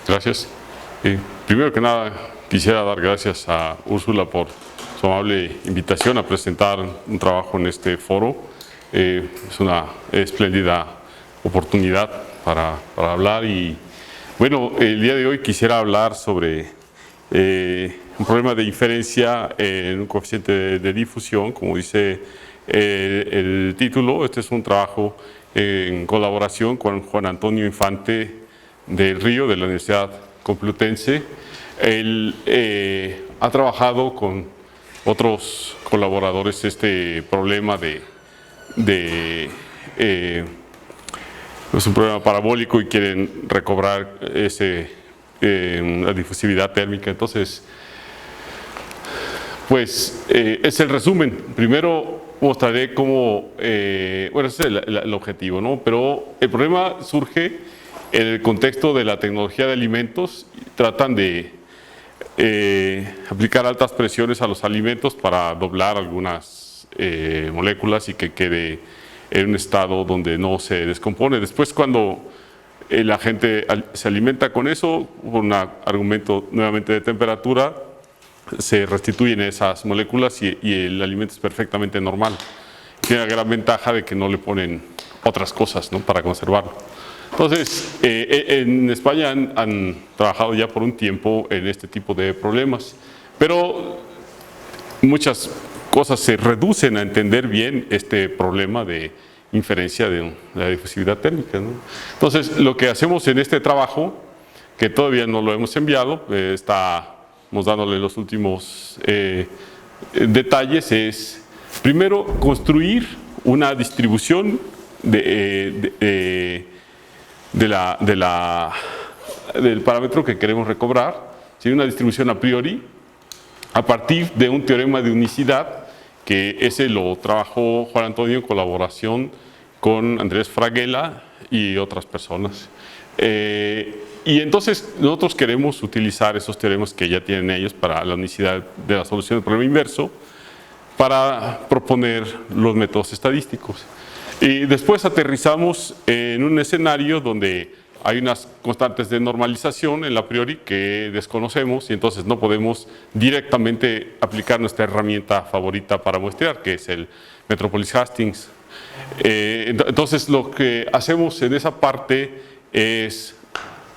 Gracias. Primero que nada, quisiera dar gracias a Úrsula por su amable invitación a presentar un trabajo en este foro. Es una espléndida oportunidad para hablar y, bueno, el día de hoy quisiera hablar sobre un problema de inferencia en un coeficiente de difusión, como dice el título. Este es un trabajo en colaboración con Juan Antonio Infante del Río, de la Universidad Complutense. Él ha trabajado con otros colaboradores este problema es un problema parabólico y quieren recobrar la difusividad térmica. Entonces, pues es el resumen. Primero mostraré cómo, bueno, ese es el objetivo, ¿no? Pero el problema surge en el contexto de la tecnología de alimentos. Tratan de aplicar altas presiones a los alimentos para doblar algunas moléculas y que quede en un estado donde no se descompone. Después, cuando la gente se alimenta con eso, por un argumento nuevamente de temperatura, se restituyen esas moléculas y el alimento es perfectamente normal. Tiene la gran ventaja de que no le ponen otras cosas, ¿no?, para conservarlo. Entonces, en España han trabajado ya por un tiempo en este tipo de problemas, pero muchas cosas se reducen a entender bien este problema de inferencia de la difusividad térmica, ¿no? Entonces, lo que hacemos en este trabajo, que todavía no lo hemos enviado, estamos dándole los últimos detalles, es primero construir una distribución del parámetro que queremos recobrar, ¿sí? Una distribución a priori a partir de un teorema de unicidad, que ese lo trabajó Juan Antonio en colaboración con Andrés Fraguela y otras personas. Y entonces nosotros queremos utilizar esos teoremas que ya tienen ellos para la unicidad de la solución del problema inverso para proponer los métodos estadísticos. Y después aterrizamos en un escenario donde hay unas constantes de normalización en la priori que desconocemos y entonces no podemos directamente aplicar nuestra herramienta favorita para muestrear, que es el Metropolis-Hastings. Entonces lo que hacemos en esa parte es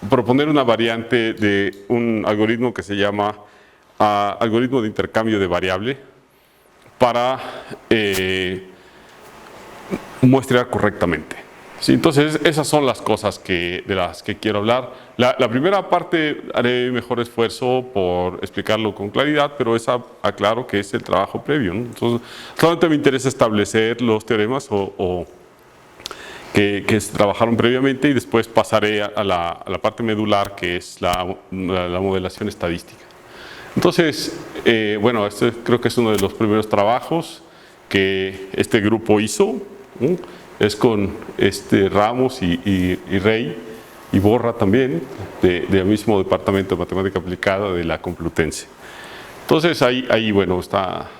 proponer una variante de un algoritmo que se llama algoritmo de intercambio de variable para muestrear correctamente. Sí, entonces esas son las cosas de las que quiero hablar. La primera parte haré mejor esfuerzo por explicarlo con claridad, pero esa aclaro que es el trabajo previo, ¿no? Entonces, solamente me interesa establecer los teoremas que se trabajaron previamente y después pasaré a la parte medular, que es la modelación estadística. Entonces, bueno, este creo que es uno de los primeros trabajos que este grupo hizo, ¿no? Es con Ramos y Rey y Borra también, del mismo departamento de matemática aplicada de la Complutense. Entonces ahí bueno, está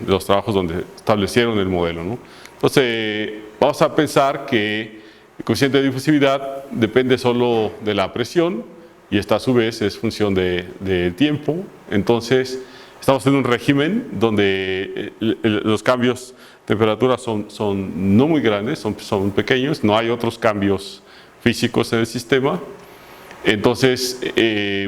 los trabajos donde establecieron el modelo, ¿no? Entonces vamos a pensar que el coeficiente de difusividad depende solo de la presión y esta a su vez es función de tiempo. Entonces estamos en un régimen donde los cambios de temperatura son no muy grandes, son pequeños, no hay otros cambios físicos en el sistema. Entonces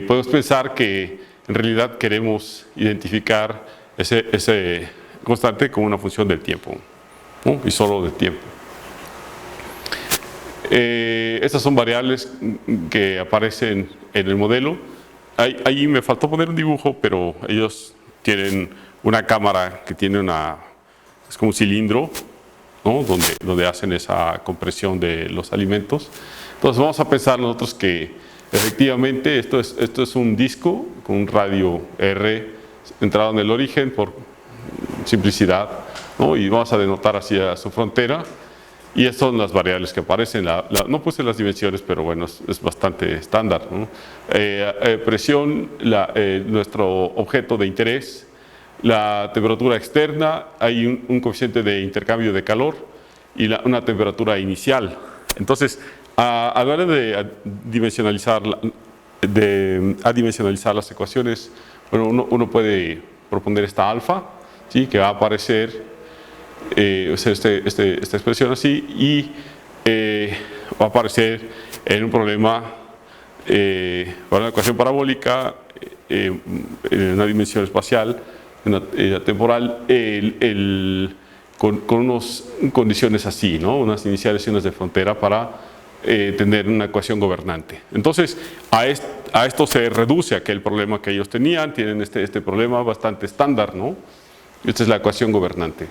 podemos pensar que en realidad queremos identificar ese constante como una función del tiempo, ¿no? Y solo del tiempo. Estas son variables que aparecen en el modelo. Ahí me faltó poner un dibujo, pero ellos tienen una cámara que tiene es como un cilindro, ¿no?, donde hacen esa compresión de los alimentos. Entonces vamos a pensar nosotros que efectivamente esto es un disco con un radio R entrado en el origen por simplicidad, ¿no?, y vamos a denotar hacia su frontera. Y estas son las variables que aparecen. No puse las dimensiones, pero bueno, es bastante estándar, ¿no? Presión, nuestro objeto de interés, la temperatura externa, hay un coeficiente de intercambio de calor y una temperatura inicial. Entonces, a la hora de dimensionalizar adimensionalizar las ecuaciones, bueno, uno puede proponer esta alfa, ¿sí? Que va a aparecer, esta expresión así, y va a aparecer en un problema, para una ecuación parabólica, en una dimensión espacial, una temporal, con unas condiciones así, ¿no? Unas iniciales y unas de frontera para tener una ecuación gobernante. Entonces, a esto se reduce aquel problema que ellos tenían, tienen este problema bastante estándar, ¿no? Esta es la ecuación gobernante.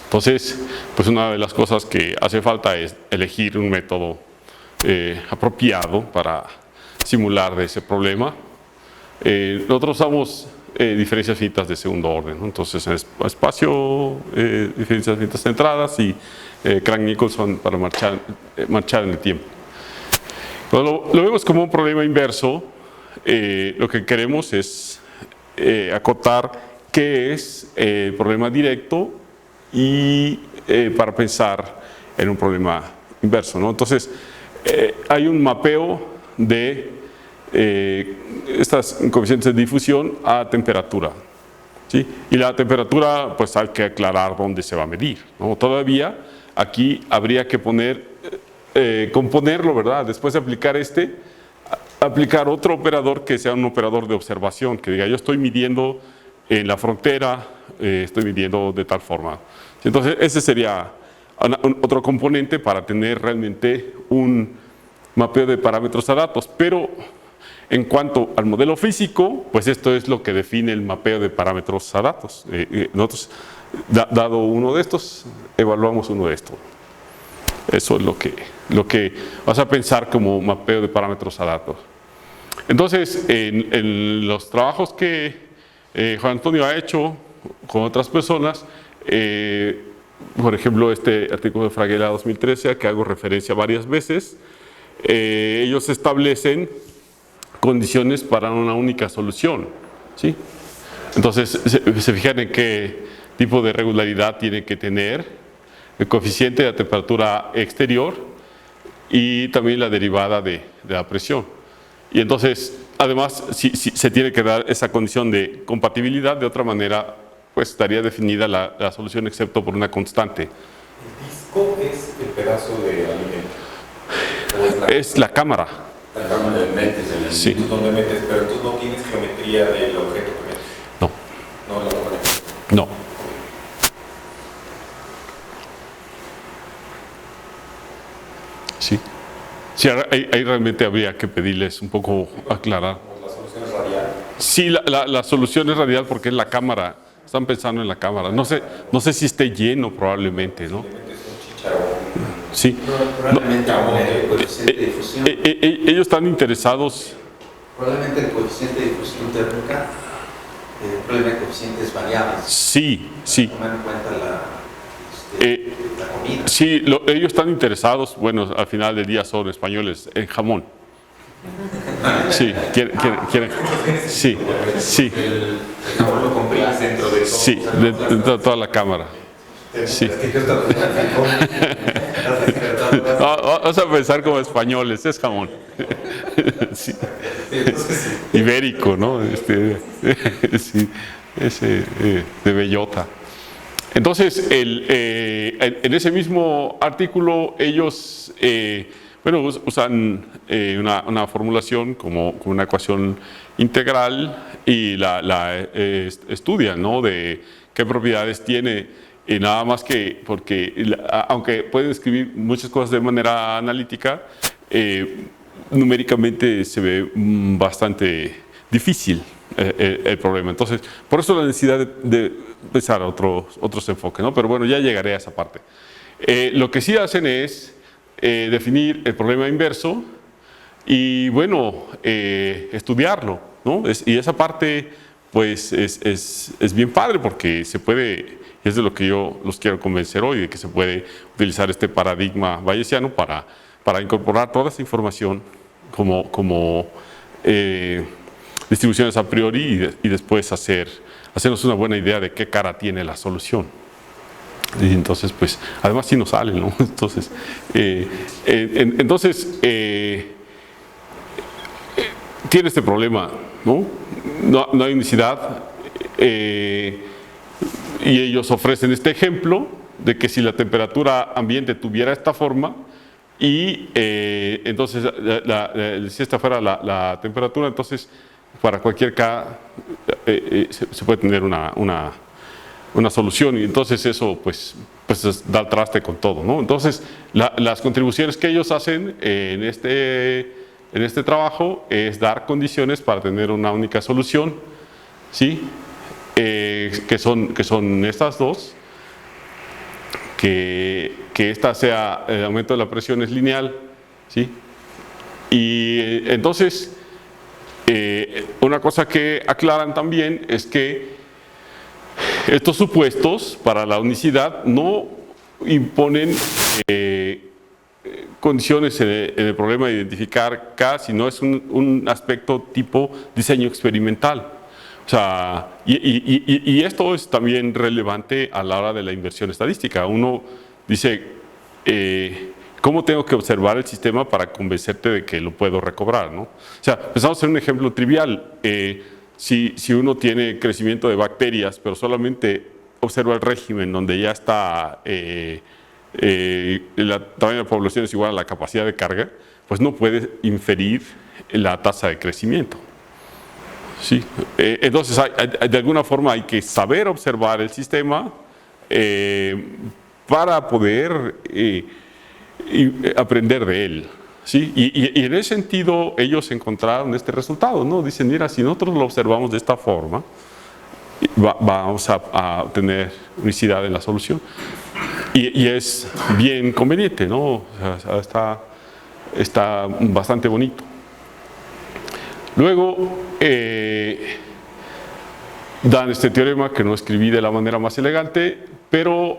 Entonces, pues una de las cosas que hace falta es elegir un método apropiado para simular de ese problema. Nosotros usamos diferencias finitas de segundo orden, ¿no? Entonces, espacio, diferencias finitas centradas y Crank-Nicolson para marchar en el tiempo. Cuando lo vemos como un problema inverso, lo que queremos es acotar qué es el problema directo y para pensar en un problema inverso, ¿no? Entonces, hay un mapeo de estas coeficientes de difusión a temperatura, ¿sí? Y la temperatura, pues hay que aclarar dónde se va a medir, ¿no? Todavía aquí habría que componerlo, ¿verdad? Después de aplicar aplicar otro operador que sea un operador de observación, que diga yo estoy midiendo en la frontera, estoy midiendo de tal forma. Entonces ese sería otro componente para tener realmente un mapeo de parámetros a datos, pero en cuanto al modelo físico, pues esto es lo que define el mapeo de parámetros a datos. Nosotros, dado uno de estos, evaluamos uno de estos. Eso es lo que vas a pensar como mapeo de parámetros a datos. Entonces, en los trabajos que Juan Antonio ha hecho con otras personas, por ejemplo, este artículo de Fraguela 2013, a que hago referencia varias veces, ellos establecen condiciones para una única solución, ¿sí? Entonces, se fijan en qué tipo de regularidad tiene que tener el coeficiente de la temperatura exterior y también la derivada de la presión. Y entonces, además, si se tiene que dar esa condición de compatibilidad, de otra manera, pues estaría definida la solución excepto por una constante. ¿El disco es el pedazo de alimento? Es la cámara. La cámara de metes, sí. Donde metes, pero tú no tienes geometría del objeto que metes. No. No la pones. No. Sí. Sí, ahí realmente habría que pedirles un poco aclarar. ¿La solución es radial? Sí, la solución es radial porque es la cámara. Están pensando en la cámara. No sé si esté lleno probablemente, ¿no? Sí. Probablemente el coeficiente de difusión. Ellos están interesados. Probablemente el coeficiente de difusión térmica, el problema de coeficientes variables. Sí, sí. Tomar en cuenta la comida. Sí, ellos están interesados, bueno, al final del día son españoles, en jamón. Sí, quieren. Sí, sí. El jamón lo compras dentro de todo. Sí, dentro de toda la cámara. Sí. Vamos a pensar como españoles, es jamón. Sí. Ibérico, ¿no? Sí, ese de bellota. Entonces, en ese mismo artículo, ellos usan una formulación como una ecuación integral y la estudian, ¿no? De qué propiedades tiene. Y nada más que porque, aunque pueden escribir muchas cosas de manera analítica, numéricamente se ve bastante difícil el problema. Entonces, por eso la necesidad de pensar otros enfoques, ¿no? Pero bueno, ya llegaré a esa parte. Lo que sí hacen es definir el problema inverso y, bueno, estudiarlo, ¿no? Y esa parte, pues, es bien padre porque se puede... Es de lo que yo los quiero convencer hoy, de que se puede utilizar este paradigma bayesiano para incorporar toda esa información como distribuciones a priori y después hacernos una buena idea de qué cara tiene la solución. Y entonces, pues, además sí nos sale, ¿no? Entonces, tiene este problema, ¿no? No hay unicidad, y ellos ofrecen este ejemplo de que si la temperatura ambiente tuviera esta forma y entonces si esta fuera la temperatura, entonces para cualquier K se puede tener una solución, y entonces eso pues da el traste con todo, ¿no? Entonces las contribuciones que ellos hacen en este trabajo es dar condiciones para tener una única solución, ¿sí? Que son estas dos, que esta sea, el aumento de la presión es lineal, ¿sí? Y entonces una cosa que aclaran también es que estos supuestos para la unicidad no imponen condiciones en el problema de identificar K, sino es un aspecto tipo diseño experimental. O sea, y esto es también relevante a la hora de la inversión estadística. Uno dice, ¿cómo tengo que observar el sistema para convencerte de que lo puedo recobrar, ¿no? O sea, pensamos en un ejemplo trivial. Si uno tiene crecimiento de bacterias, pero solamente observa el régimen donde ya está el tamaño de la población es igual a la capacidad de carga, pues no puede inferir la tasa de crecimiento. Sí. Entonces, de alguna forma hay que saber observar el sistema para poder aprender de él. ¿Sí? Y en ese sentido ellos encontraron este resultado, ¿no? Dicen, mira, si nosotros lo observamos de esta forma, vamos a tener unicidad en la solución. Y es bien conveniente, ¿no? O sea, está bastante bonito. Luego dan este teorema que no escribí de la manera más elegante, pero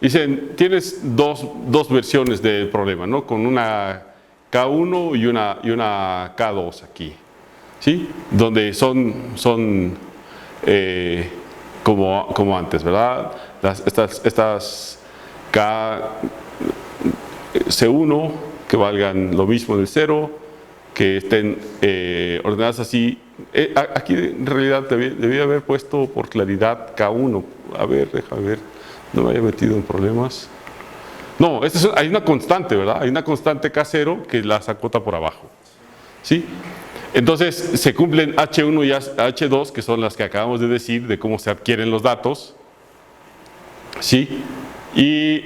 dicen, tienes dos versiones del problema, ¿no? Con una K1 y una K2 aquí, ¿sí? Donde son como antes, ¿verdad? Estas C1 que valgan lo mismo del 0, que estén ordenadas así. Aquí en realidad debía haber puesto por claridad K1. A ver, déjame ver, no me haya metido en problemas. No, hay una constante, ¿verdad? Hay una constante K0 que las acota por abajo, ¿sí? Entonces se cumplen H1 y H2, que son las que acabamos de decir, de cómo se adquieren los datos, ¿sí? Y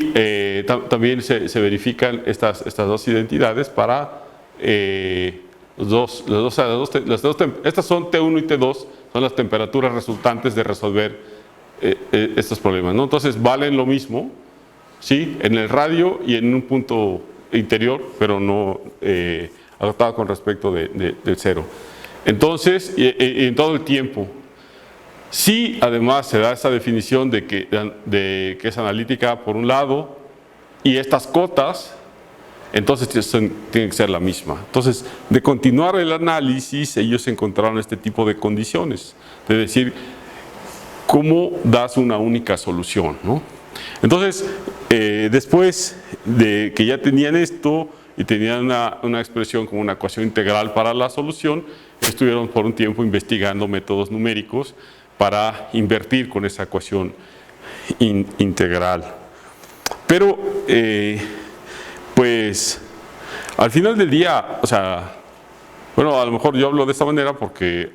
también se verifican estas dos identidades para estas son T1 y T2, son las temperaturas resultantes de resolver estos problemas, ¿no? Entonces valen lo mismo, ¿sí? En el radio y en un punto interior, pero no adaptado con respecto del 0. Entonces, y en todo el tiempo. Sí, además se da esa definición de que es analítica por un lado, y estas cotas, entonces tienen que ser la misma. Entonces, de continuar el análisis, ellos encontraron este tipo de condiciones, de decir, ¿cómo das una única solución, ¿no? Entonces, después de que ya tenían esto y tenían una expresión como una ecuación integral para la solución, estuvieron por un tiempo investigando métodos numéricos para invertir con esa ecuación integral. Pero, pues, al final del día, o sea, bueno, a lo mejor yo hablo de esta manera porque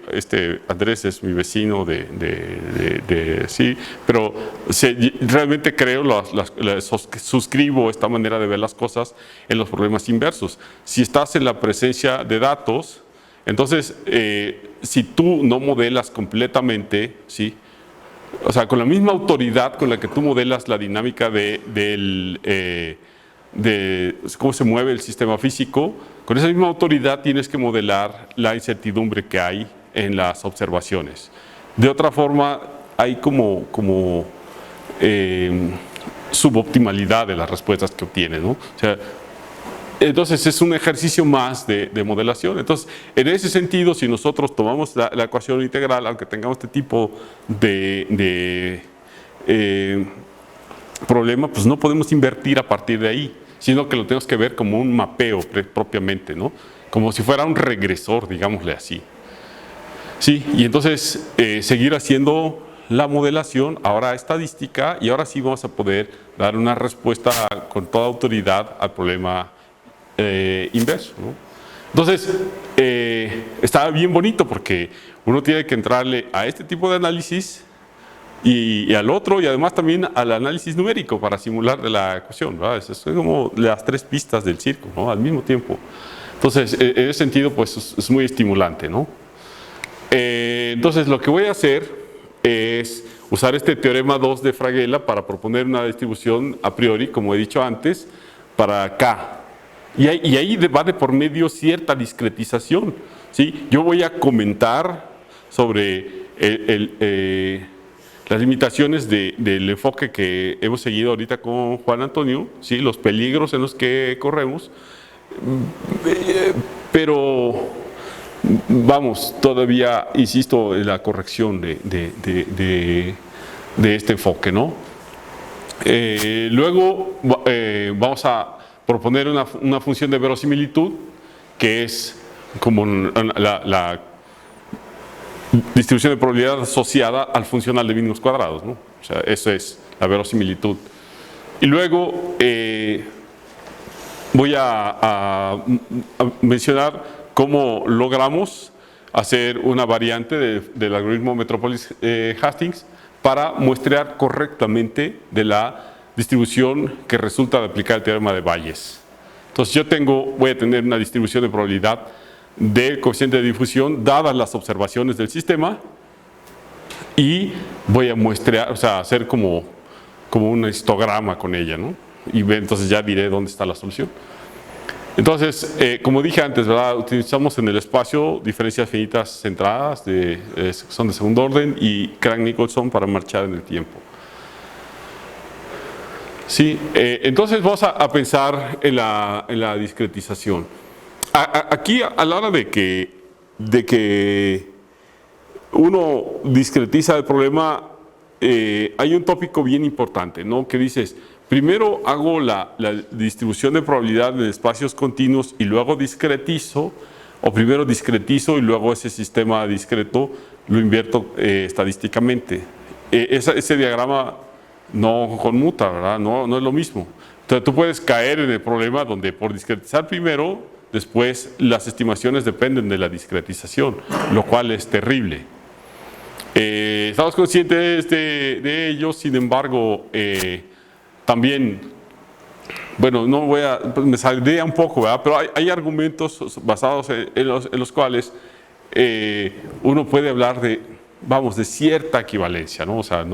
Andrés es mi vecino sí, pero realmente creo, suscribo esta manera de ver las cosas en los problemas inversos. Si estás en la presencia de datos, entonces, si tú no modelas completamente, ¿sí? O sea, con la misma autoridad con la que tú modelas la dinámica de cómo se mueve el sistema físico, con esa misma autoridad tienes que modelar la incertidumbre que hay en las observaciones. De otra forma, hay como suboptimalidad de las respuestas que obtienes, ¿no? O sea, entonces es un ejercicio más de modelación. Entonces, en ese sentido, si nosotros tomamos la ecuación integral, aunque tengamos este tipo de problema, pues no podemos invertir a partir de ahí, sino que lo tenemos que ver como un mapeo propiamente, ¿no? como si fuera un regresor, digámosle así. Sí, y entonces seguir haciendo la modelación, ahora estadística, y ahora sí vamos a poder dar una respuesta con toda autoridad al problema inverso, ¿no? Entonces, está bien bonito porque uno tiene que entrarle a este tipo de análisis y al otro, y además también al análisis numérico para simular de la ecuación, ¿verdad? Es como las tres pistas del circo, ¿no? Al mismo tiempo. Entonces, en ese sentido, pues es muy estimulante, ¿no? Entonces, lo que voy a hacer es usar este teorema 2 de Fraghela para proponer una distribución a priori, como he dicho antes, para K. Y ahí va de por medio cierta discretización, ¿sí? Yo voy a comentar sobre las limitaciones del enfoque que hemos seguido ahorita con Juan Antonio, ¿sí? Los peligros en los que corremos, pero vamos, todavía insisto en la corrección de este enfoque, ¿no? Luego vamos a proponer una función de verosimilitud que es como la distribución de probabilidad asociada al funcional de mínimos cuadrados, ¿no? O sea, eso es la verosimilitud. Y luego voy a mencionar cómo logramos hacer una variante del algoritmo Metropolis-Hastings para muestrear correctamente de la distribución que resulta de aplicar el teorema de Bayes. Entonces voy a tener una distribución de probabilidad del coeficiente de difusión dadas las observaciones del sistema y voy a muestrear, o sea, hacer como un histograma con ella, ¿no? Y entonces ya diré dónde está la solución. Entonces, como dije antes, ¿verdad? Utilizamos en el espacio diferencias finitas centradas, son de segundo orden, y Crank-Nicolson para marchar en el tiempo. Sí, entonces vamos a pensar en la discretización. Aquí, a la hora de que uno discretiza el problema, hay un tópico bien importante, ¿no? Que dices, primero hago la distribución de probabilidad en espacios continuos y luego discretizo, o primero discretizo y luego ese sistema discreto lo invierto estadísticamente. Ese diagrama no conmuta, ¿verdad? No es lo mismo. Entonces tú puedes caer en el problema donde por discretizar primero, después las estimaciones dependen de la discretización, lo cual es terrible. Estamos conscientes de ello, sin embargo, también, bueno, me saldría un poco, ¿verdad? Pero hay argumentos basados en los cuales uno puede hablar de cierta equivalencia, ¿no? O sea,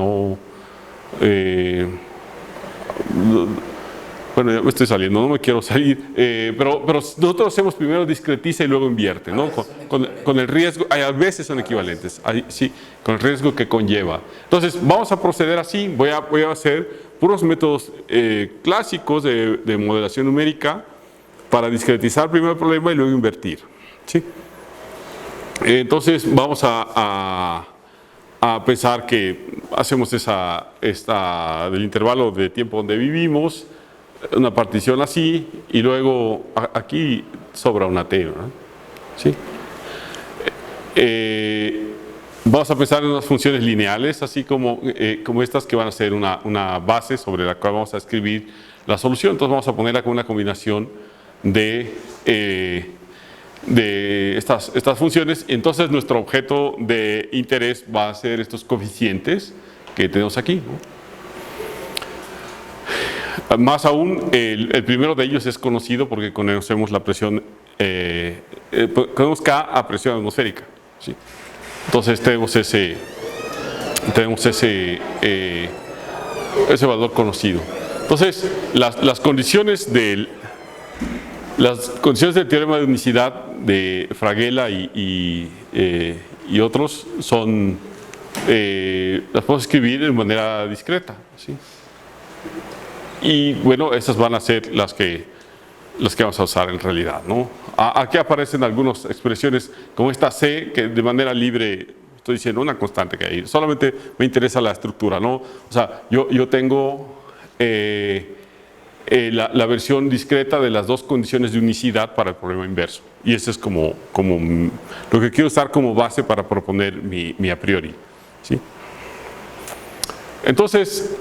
bueno, ya me estoy saliendo, no me quiero salir, pero nosotros hacemos primero discretiza y luego invierte, ¿no? Con el riesgo, a veces son equivalentes, sí, con el riesgo que conlleva. Entonces, vamos a proceder así, voy a hacer puros métodos clásicos de modelación numérica para discretizar primero el problema y luego invertir, ¿sí? Entonces, vamos a pensar que hacemos del intervalo de tiempo donde vivimos, una partición así, y luego aquí sobra una T, ¿verdad? ¿Sí? Vamos a pensar en unas funciones lineales, así como estas que van a ser una base sobre la cual vamos a escribir la solución. Entonces vamos a ponerla con una combinación de estas funciones. Entonces nuestro objeto de interés va a ser estos coeficientes que tenemos aquí, ¿no? Más aún, el primero de ellos es conocido porque conocemos la presión, conocemos K a presión atmosférica, ¿sí? Entonces tenemos ese valor conocido. Entonces, las condiciones del teorema de unicidad de Fraghela y otros son, las podemos escribir de manera discreta, ¿sí? Y bueno, esas van a ser las que vamos a usar en realidad, ¿no? Aquí aparecen algunas expresiones como esta C, que de manera libre estoy diciendo una constante que hay. Solamente me interesa la estructura, ¿no? O sea, yo tengo la versión discreta de las dos condiciones de unicidad para el problema inverso. Y eso es como lo que quiero usar como base para proponer mi a priori, ¿sí? Entonces,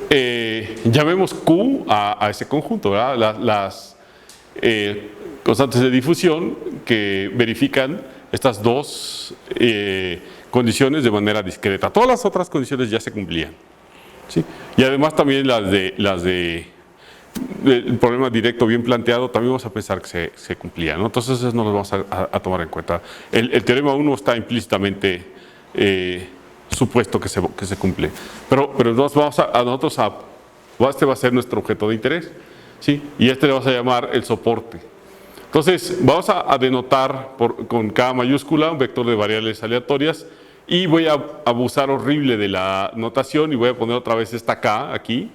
llamemos Q a ese conjunto, ¿verdad? Las constantes de difusión que verifican estas dos condiciones de manera discreta. Todas las otras condiciones ya se cumplían, ¿sí? Y además también el problema directo bien planteado, también vamos a pensar que se cumplían, ¿no? Entonces eso no lo vamos a tomar en cuenta. El teorema 1 está implícitamente supuesto que se cumple. Pero este va a ser nuestro objeto de interés, ¿sí? Y este le vamos a llamar el soporte. Entonces vamos a denotar con K mayúscula un vector de variables aleatorias y voy a abusar horrible de la notación y voy a poner otra vez esta K aquí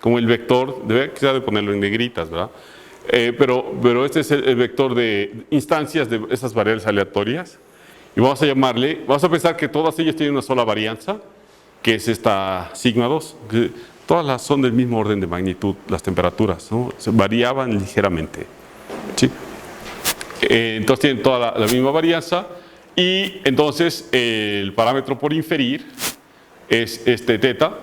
como el vector, quizá de ponerlo en negritas, ¿verdad? Pero este es el vector de instancias de esas variables aleatorias. Y vamos a pensar que todas ellas tienen una sola varianza, que es esta sigma 2. Todas son del mismo orden de magnitud, las temperaturas, ¿no? Se variaban ligeramente, ¿sí? Entonces tienen toda la misma varianza. Y entonces el parámetro por inferir es este teta,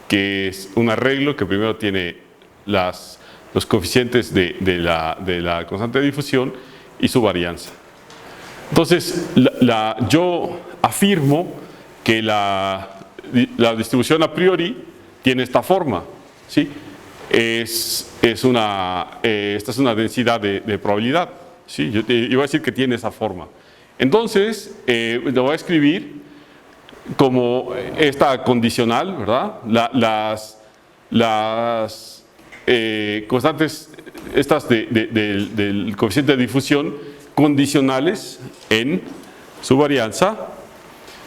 que es un arreglo que primero tiene los coeficientes de la constante de difusión y su varianza. Entonces, yo afirmo que la distribución a priori tiene esta forma, ¿sí? Esta es una densidad de probabilidad, ¿sí? Yo iba a decir que tiene esa forma. Entonces, lo voy a escribir como esta condicional, ¿verdad? Las constantes estas del coeficiente de difusión condicionales en su varianza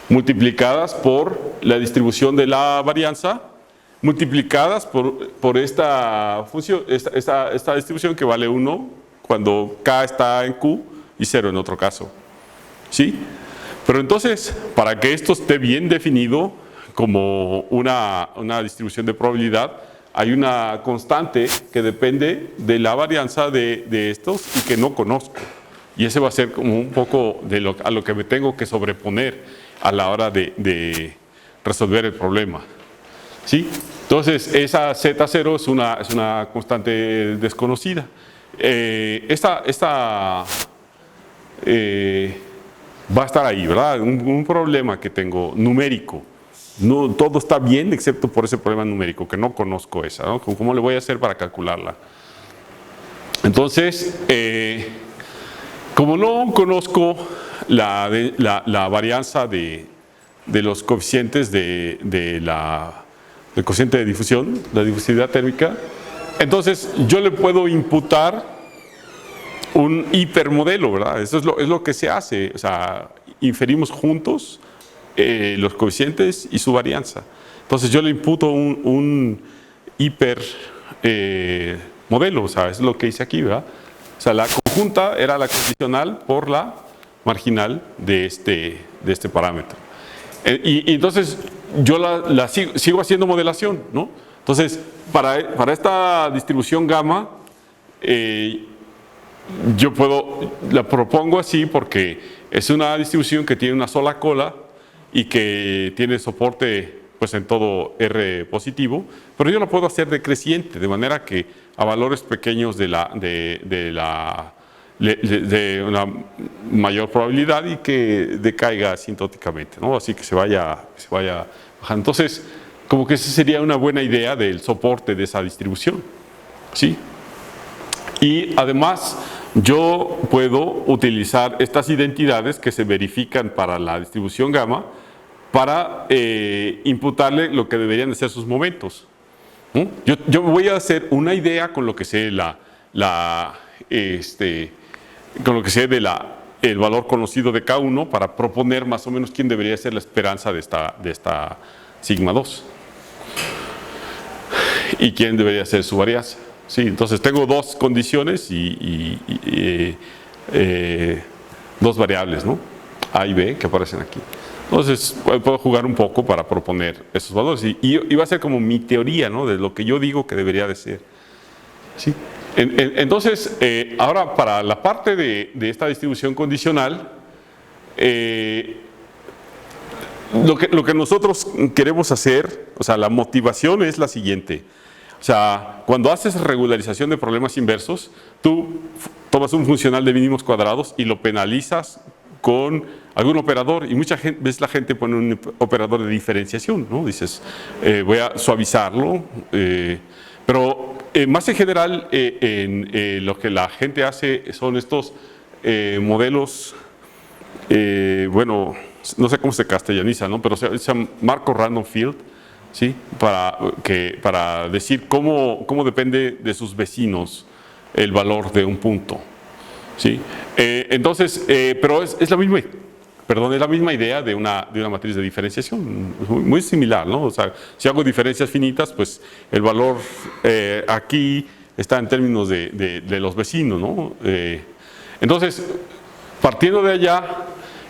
multiplicadas por la distribución de la varianza multiplicadas por esta función, esta distribución que vale 1 cuando K está en Q y 0 en otro caso, ¿sí? Pero entonces, para que esto esté bien definido como una distribución de probabilidad, hay una constante que depende de la varianza de estos y que no conozco. Y ese va a ser como un poco a lo que me tengo que sobreponer a la hora de resolver el problema, ¿sí? Entonces, esa Z0 es una constante desconocida. Va a estar ahí, ¿verdad? Un problema que tengo numérico. No, todo está bien excepto por ese problema numérico, que no conozco esa, ¿no? ¿Cómo le voy a hacer para calcularla? Entonces, como no conozco la varianza de los coeficientes del cociente de difusión, la difusividad térmica, entonces yo le puedo imputar un hipermodelo, ¿verdad? Eso es lo que se hace, o sea, inferimos juntos los coeficientes y su varianza. Entonces yo le imputo un hiper modelo, o sea, es lo que hice aquí, ¿verdad? O sea, la conjunta era la condicional por la marginal de este parámetro. Y entonces yo sigo haciendo modelación, ¿no? Entonces, para esta distribución gamma, yo la propongo así porque es una distribución que tiene una sola cola y que tiene soporte pues en todo R positivo, pero yo la puedo hacer decreciente, de manera que a valores pequeños de una mayor probabilidad y que decaiga asintóticamente, ¿no? Así que se vaya bajando. Entonces, como que esa sería una buena idea del soporte de esa distribución, ¿sí? Y además, yo puedo utilizar estas identidades que se verifican para la distribución gamma para imputarle lo que deberían de ser sus momentos, ¿no? Yo voy a hacer una idea con lo que sé con lo que sé el valor conocido de K1 para proponer más o menos quién debería ser la esperanza de esta sigma 2 y quién debería ser su varianza. Sí, entonces tengo dos condiciones y dos variables, ¿no? A y B que aparecen aquí. Entonces puedo jugar un poco para proponer esos valores y va a ser como mi teoría, ¿no? De lo que yo digo que debería de ser, ¿sí? Entonces, ahora para la parte de esta distribución condicional, lo que nosotros queremos hacer, o sea, la motivación es la siguiente. O sea, cuando haces regularización de problemas inversos, tú tomas un funcional de mínimos cuadrados y lo penalizas con algún operador, y mucha gente, ves la gente pone un operador de diferenciación, ¿no? Dices, voy a suavizarlo, pero más en general lo que la gente hace son estos modelos, bueno, no sé cómo se castellaniza, ¿no? Pero se llama marco random field, ¿sí? Para decir cómo depende de sus vecinos el valor de un punto, ¿sí? Entonces, pero es la misma, perdón, es la misma idea de una matriz de diferenciación, muy similar, ¿no? O sea, si hago diferencias finitas, pues el valor aquí está en términos de los vecinos, ¿no? Entonces, partiendo de allá,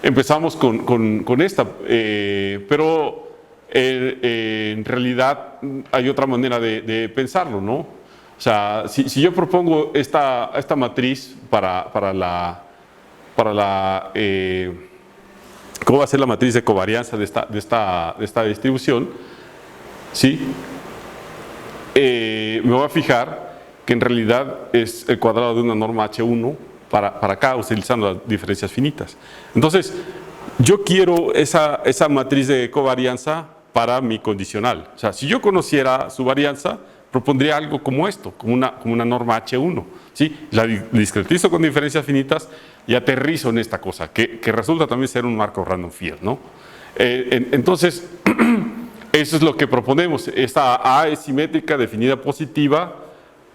empezamos con esta, pero en realidad hay otra manera de pensarlo, ¿no? O sea, si yo propongo esta matriz para la ¿cómo va a ser la matriz de covarianza de esta distribución? ¿Sí? Me voy a fijar que en realidad es el cuadrado de una norma H1 para acá, utilizando las diferencias finitas. Entonces, yo quiero esa matriz de covarianza para mi condicional. O sea, si yo conociera su varianza, propondría algo como esto, como una norma H1. ¿Sí? La discretizo con diferencias finitas y aterrizo en esta cosa, que resulta también ser un marco random field, ¿no? Entonces, eso es lo que proponemos. Esta A es simétrica, definida positiva,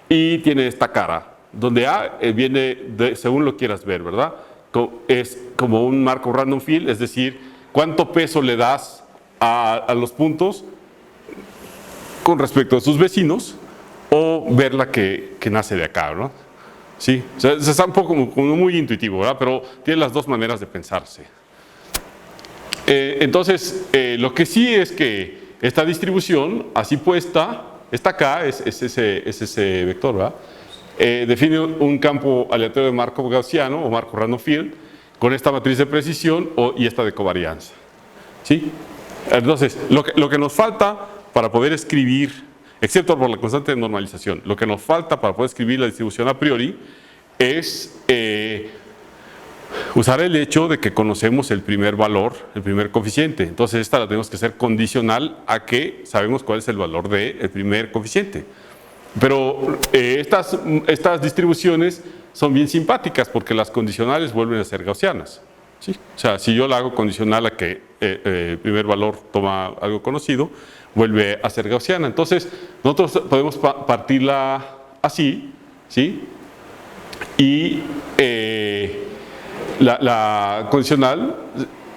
y tiene esta cara, donde A viene según lo quieras ver, ¿verdad? Es como un marco random field, es decir, cuánto peso le das a los puntos con respecto a sus vecinos, o ver la que nace de acá, ¿no? Sí, o sea, está un poco como muy intuitivo, ¿verdad? Pero tiene las dos maneras de pensarse. Entonces, lo que sí es que esta distribución, así puesta, esta acá es ese vector, ¿verdad? Define un campo aleatorio de Markov gaussiano o Markov random field con esta matriz de precisión y esta de covarianza. ¿Sí? Entonces, lo que nos falta para poder escribir, excepto por la constante de normalización, lo que nos falta para poder escribir la distribución a priori es usar el hecho de que conocemos el primer valor, el primer coeficiente. Entonces esta la tenemos que hacer condicional a que sabemos cuál es el valor del primer coeficiente. Pero estas distribuciones son bien simpáticas porque las condicionales vuelven a ser gaussianas. ¿Sí? O sea, si yo la hago condicional a que el primer valor toma algo conocido, vuelve a ser gaussiana. Entonces, nosotros podemos partirla así, ¿sí? Y la condicional,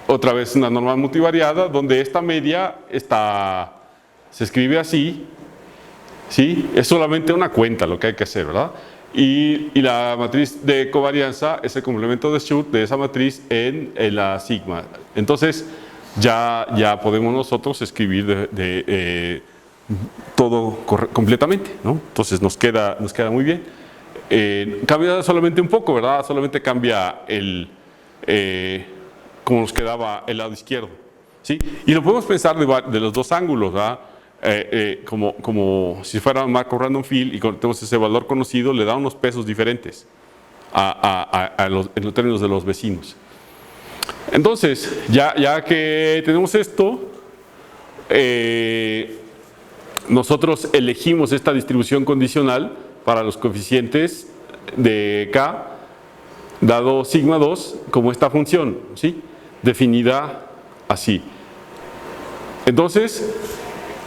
otra vez una norma multivariada, donde esta media se escribe así, ¿sí? Es solamente una cuenta lo que hay que hacer, ¿verdad? Y la matriz de covarianza es el complemento de Schur de esa matriz en la sigma. Entonces, ya podemos nosotros escribir todo completamente, ¿no? Entonces nos queda muy bien. Cambia solamente un poco, ¿verdad? Solamente cambia como nos quedaba el lado izquierdo, ¿sí? Y lo podemos pensar de los dos ángulos, ¿verdad? Como si fuera un marco random field y tenemos ese valor conocido, le da unos pesos diferentes en los términos de los vecinos. Entonces, ya que tenemos esto, nosotros elegimos esta distribución condicional para los coeficientes de K, dado sigma 2, como esta función, ¿sí? Definida así. Entonces,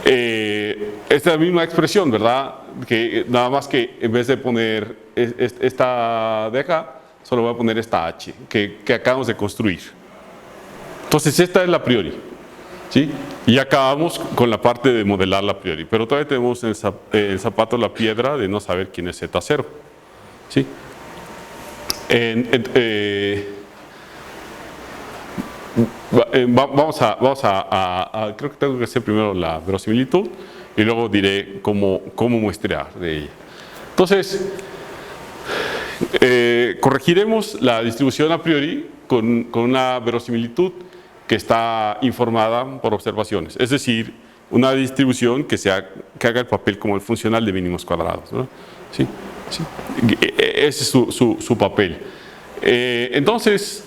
esta es la misma expresión, ¿verdad? Que nada más que en vez de poner esta de acá, solo voy a poner esta H que acabamos de construir. Entonces esta es la priori, ¿sí? Y acabamos con la parte de modelar la priori, pero todavía tenemos el zapato, la piedra de no saber quién es Z0, ¿sí? Vamos a creo que tengo que hacer primero la verosimilitud y luego diré cómo muestrear de ella. Entonces, Corregiremos la distribución a priori con una verosimilitud que está informada por observaciones. Es decir, una distribución que haga el papel como el funcional de mínimos cuadrados, ¿no? ¿Sí? ¿Sí? Ese es su papel. Entonces,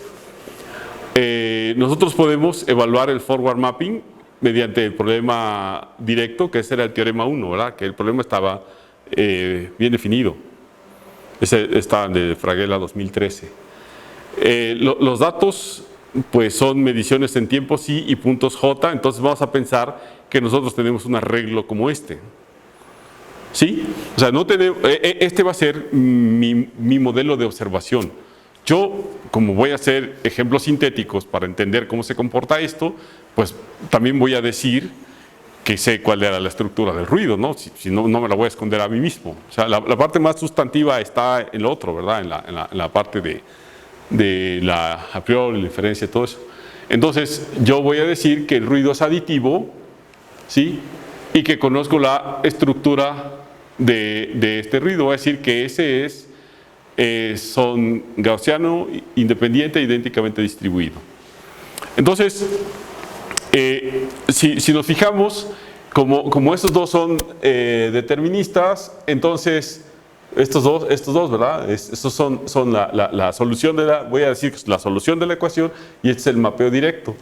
nosotros podemos evaluar el forward mapping mediante el problema directo, que ese era el teorema 1, ¿verdad? Que el problema estaba bien definido. Ese está de Fraghela 2013. Los datos pues son mediciones en tiempo sí y puntos J, entonces vamos a pensar que nosotros tenemos un arreglo como este. ¿Sí? O sea, no tenemos, este va a ser mi modelo de observación. Yo, como voy a hacer ejemplos sintéticos para entender cómo se comporta esto, pues también voy a decir que sé cuál era la estructura del ruido, ¿no? Si no, no me la voy a esconder a mí mismo. O sea, la parte más sustantiva está en lo otro, ¿verdad? En la parte de la a priori, la inferencia y todo eso. Entonces, yo voy a decir que el ruido es aditivo, ¿sí? Y que conozco la estructura de este ruido. Voy a decir que ese son gaussiano, independiente, idénticamente distribuido. Entonces, si nos fijamos, como estos dos son deterministas, entonces estos dos, ¿verdad? Estos son la solución voy a decir que es la solución de la ecuación y este es el mapeo directo.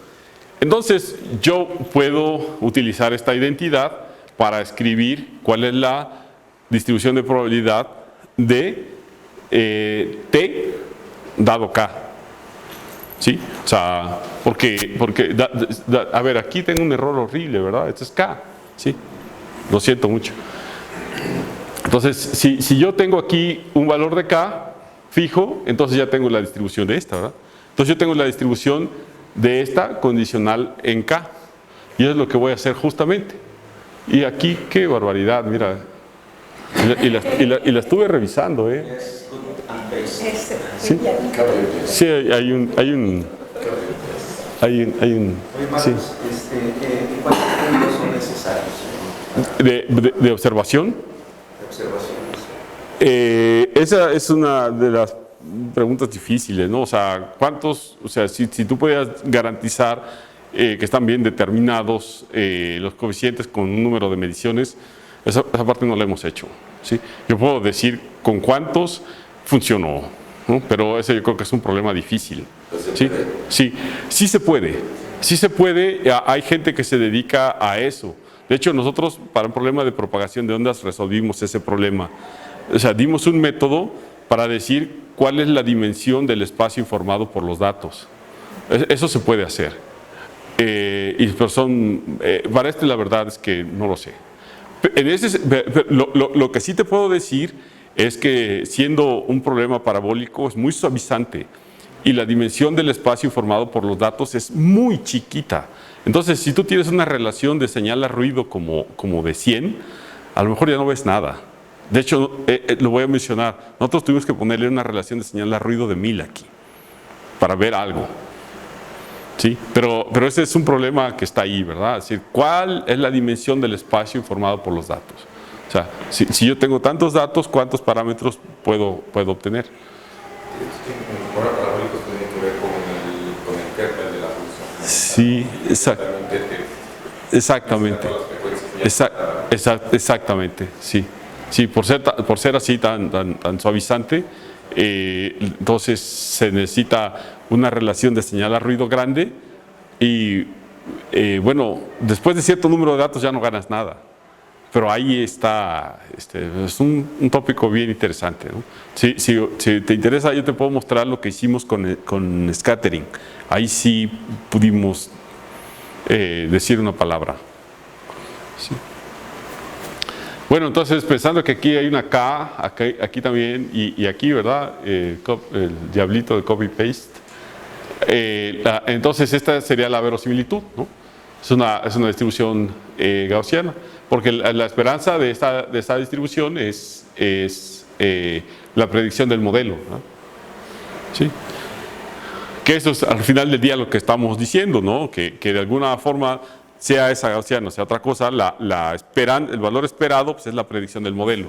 Entonces, yo puedo utilizar esta identidad para escribir cuál es la distribución de probabilidad de T dado K. ¿Sí? O sea, porque a ver, aquí tengo un error horrible, ¿verdad? Esto es K, ¿sí? Lo siento mucho. Entonces, si yo tengo aquí un valor de K fijo, entonces ya tengo la distribución de esta, ¿verdad? Entonces yo tengo la distribución de esta condicional en K. Y eso es lo que voy a hacer justamente. Y aquí, qué barbaridad, mira. Y la estuve revisando, ¿eh? Sí, sí, hay un Oye, Marcos, sí. ¿cuántos puntos son necesarios? De observación. De observaciones. Esa es una de las preguntas difíciles, ¿no? O sea, si tú pudieras garantizar que están bien determinados los coeficientes con un número de mediciones, esa parte no la hemos hecho, ¿sí? Yo puedo decir con cuántos funcionó, ¿no? Pero ese yo creo que es un problema difícil. ¿Sí? Sí se puede. Sí se puede. Hay gente que se dedica a eso. De hecho, nosotros para un problema de propagación de ondas resolvimos ese problema. O sea, dimos un método para decir cuál es la dimensión del espacio informado por los datos. Eso se puede hacer. Pero para la verdad es que no lo sé. Lo que sí te puedo decir es que siendo un problema parabólico es muy suavizante y la dimensión del espacio informado por los datos es muy chiquita. Entonces, si tú tienes una relación de señal a ruido como de 100, a lo mejor ya no ves nada. De hecho, lo voy a mencionar, nosotros tuvimos que ponerle una relación de señal a ruido de 1000 aquí para ver algo. ¿Sí? Pero ese es un problema que está ahí, ¿verdad? Es decir, ¿cuál es la dimensión del espacio informado por los datos? O sea, si yo tengo tantos datos, ¿cuántos parámetros puedo obtener? Ahora parabólicos tiene que ver con el kernel de la función. Sí, exactamente. Exactamente, sí. Sí, por ser así tan suavizante, entonces se necesita una relación de señal a ruido grande y bueno, después de cierto número de datos ya no ganas nada. Pero ahí está, es un tópico bien interesante, ¿no? Si te interesa, yo te puedo mostrar lo que hicimos con scattering. Ahí sí pudimos decir una palabra. Sí. Bueno, entonces pensando que aquí hay una K, aquí también, y aquí, ¿verdad? El diablito de copy-paste. Entonces esta sería la verosimilitud, ¿no? Es una distribución gaussiana, porque la esperanza de esta distribución es la predicción del modelo, ¿no? ¿Sí? Que eso es al final del día lo que estamos diciendo, ¿no? Que de alguna forma, sea esa gaussiana o sea otra cosa, el valor esperado pues es la predicción del modelo.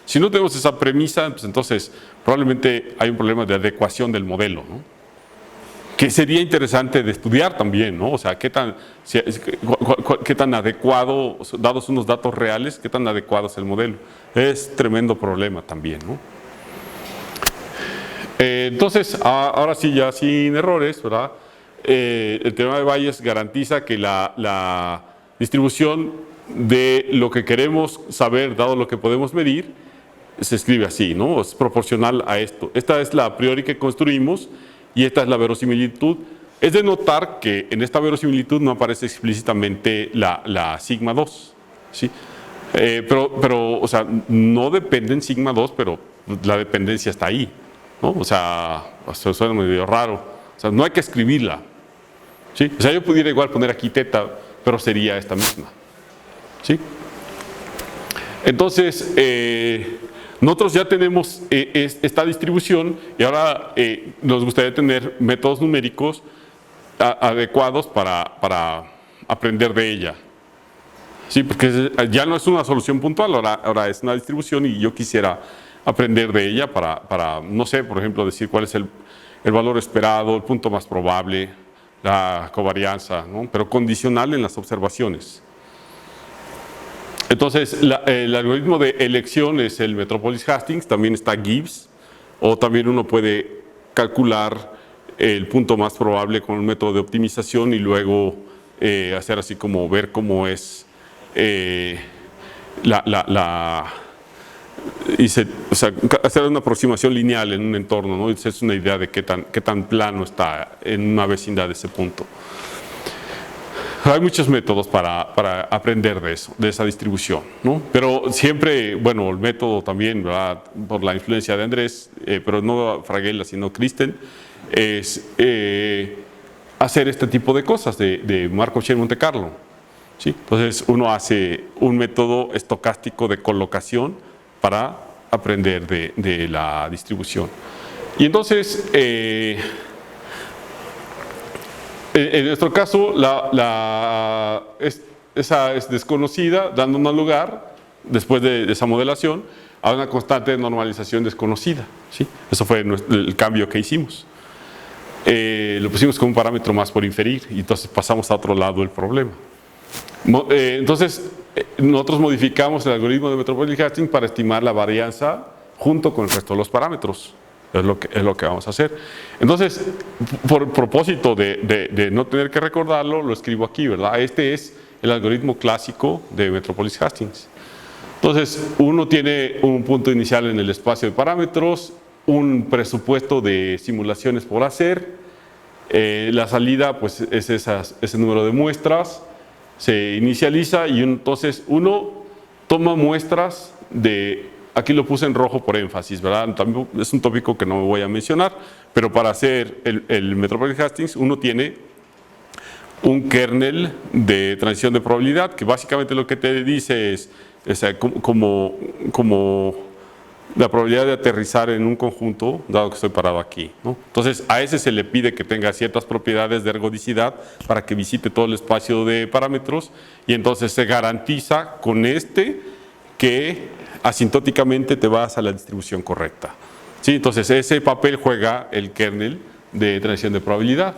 Si no tenemos esa premisa, pues entonces probablemente hay un problema de adecuación del modelo, ¿no? Que sería interesante de estudiar también, ¿no? O sea, qué tan adecuado, dados unos datos reales, qué tan adecuado es el modelo. Es tremendo problema también, ¿no? Entonces, ahora sí, ya sin errores, ¿verdad? El teorema de Bayes garantiza que la distribución de lo que queremos saber, dado lo que podemos medir, se escribe así, ¿no? Es proporcional a esto. Esta es la a priori que construimos y esta es la verosimilitud. Es de notar que en esta verosimilitud no aparece explícitamente la sigma 2, ¿sí? Pero, o sea, no depende en sigma 2, pero la dependencia está ahí, ¿no? O sea, suena medio raro. O sea, no hay que escribirla, ¿sí? O sea, yo pudiera igual poner aquí teta, pero sería esta misma, ¿sí? Entonces, nosotros ya tenemos esta distribución y ahora nos gustaría tener métodos numéricos adecuados para aprender de ella. Sí, porque ya no es una solución puntual, ahora es una distribución y yo quisiera aprender de ella para no sé, por ejemplo, decir cuál es el valor esperado, el punto más probable, la covarianza, ¿no? Pero condicional en las observaciones. Entonces, el algoritmo de elección es el Metropolis-Hastings, también está Gibbs, o también uno puede calcular el punto más probable con un método de optimización y luego hacer así como ver cómo es o sea, hacer una aproximación lineal en un entorno, ¿no? Es una idea de qué tan plano está en una vecindad de ese punto. Hay muchos métodos para aprender de eso, de esa distribución, ¿no? Pero siempre, bueno, el método también, ¿verdad? Por la influencia de Andrés, pero no Fraguela, sino Kristen, es hacer este tipo de cosas de Markov-Chain Monte Carlo, ¿sí? Entonces uno hace un método estocástico de colocación para aprender de la distribución. Y entonces, en nuestro caso, esa es desconocida, dando un lugar, después de esa modelación, a una constante de normalización desconocida, ¿sí? Eso fue el cambio que hicimos. Lo pusimos como un parámetro más por inferir y entonces pasamos a otro lado del problema. Entonces, nosotros modificamos el algoritmo de Metropolis-Hastings para estimar la varianza junto con el resto de los parámetros. Es lo que vamos a hacer. Entonces, por propósito de no tener que recordarlo, lo escribo aquí, ¿verdad? Este es el algoritmo clásico de Metropolis-Hastings. Entonces, uno tiene un punto inicial en el espacio de parámetros, un presupuesto de simulaciones por hacer, la salida pues es ese número de muestras, se inicializa y entonces uno toma muestras de, aquí lo puse en rojo por énfasis, ¿verdad? También es un tópico que no me voy a mencionar, pero para hacer el Metropolis-Hastings uno tiene un kernel de transición de probabilidad que básicamente lo que te dice es como la probabilidad de aterrizar en un conjunto, dado que estoy parado aquí, ¿no? Entonces, a ese se le pide que tenga ciertas propiedades de ergodicidad para que visite todo el espacio de parámetros y entonces se garantiza con que asintóticamente te vas a la distribución correcta, ¿sí? Entonces, ese papel juega el kernel de transición de probabilidad,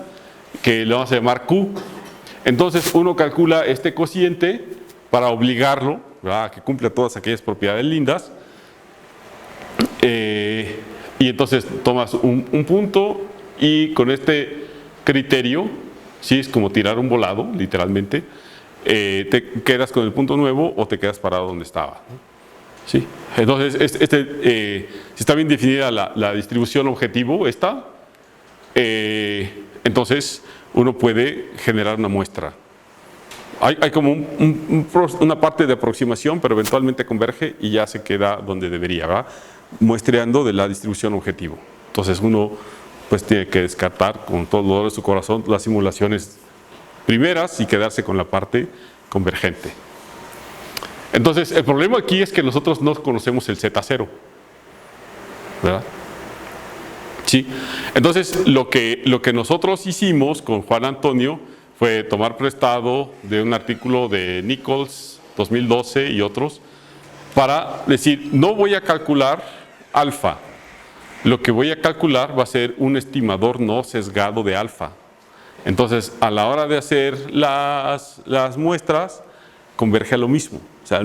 que le vamos a llamar Q. Entonces, uno calcula este cociente para obligarlo, ¿verdad?, a que cumpla todas aquellas propiedades lindas. Y entonces tomas un punto y con este criterio, ¿sí?, es como tirar un volado, literalmente, te quedas con el punto nuevo o te quedas parado donde estaba, ¿no? ¿Sí? Entonces, si está bien definida la distribución objetivo, entonces uno puede generar una muestra. Hay como una parte de aproximación, pero eventualmente converge y ya se queda donde debería, ¿verdad?, muestreando de la distribución objetivo. Entonces uno pues tiene que descartar con todo el dolor de su corazón las simulaciones primeras y quedarse con la parte convergente. Entonces el problema aquí es que nosotros no conocemos el Z0, ¿verdad? Sí. Entonces lo que nosotros hicimos con Juan Antonio fue tomar prestado de un artículo de Nichols 2012 y otros, para decir, no voy a calcular alfa. Lo que voy a calcular va a ser un estimador no sesgado de alfa. Entonces, a la hora de hacer las muestras, converge a lo mismo. O sea,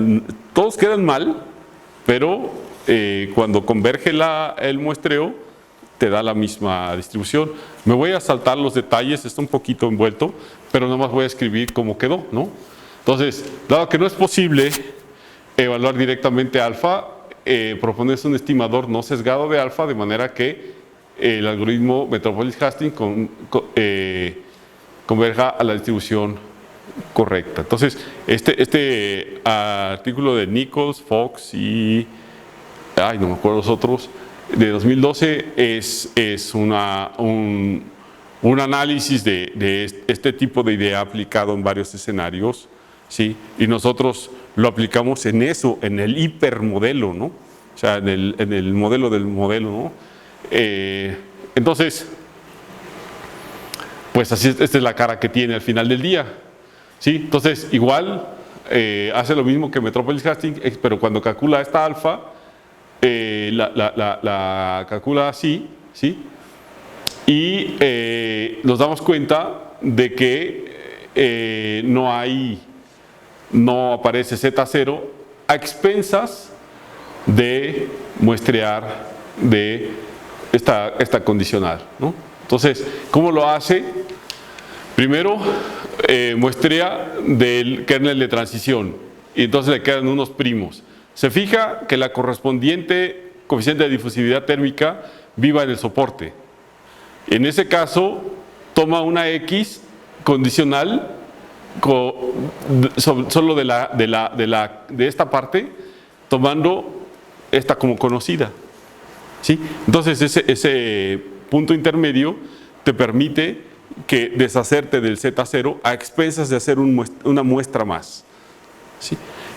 todos quedan mal, pero cuando converge el muestreo, te da la misma distribución. Me voy a saltar los detalles, está un poquito envuelto, pero nomás voy a escribir cómo quedó, ¿no? Entonces, dado que no es posible evaluar directamente alfa, propones un estimador no sesgado de alfa, de manera que el algoritmo Metropolis-Hastings converja a la distribución correcta. Entonces, este artículo de Nichols, Fox y, no me acuerdo los otros, de 2012 es un análisis de este tipo de idea aplicado en varios escenarios, ¿sí? Y nosotros lo aplicamos en eso, en el hipermodelo, ¿no? O sea, en el modelo del modelo, ¿no? Entonces, pues así, esta es la cara que tiene al final del día, ¿sí? Entonces, igual hace lo mismo que Metropolis-Hastings, pero cuando calcula esta alfa, la calcula así, ¿sí? Y nos damos cuenta de que no aparece Z0 a expensas de muestrear de esta condicional, ¿no? Entonces, ¿cómo lo hace? Primero, muestrea del kernel de transición y entonces le quedan unos primos. Se fija que la correspondiente coeficiente de difusividad térmica viva en el soporte. En ese caso, toma una X condicional solo de esta parte, tomando esta como conocida, ¿sí? Entonces, ese punto intermedio te permite deshacerte del Z0 a expensas de hacer una muestra más, ¿sí?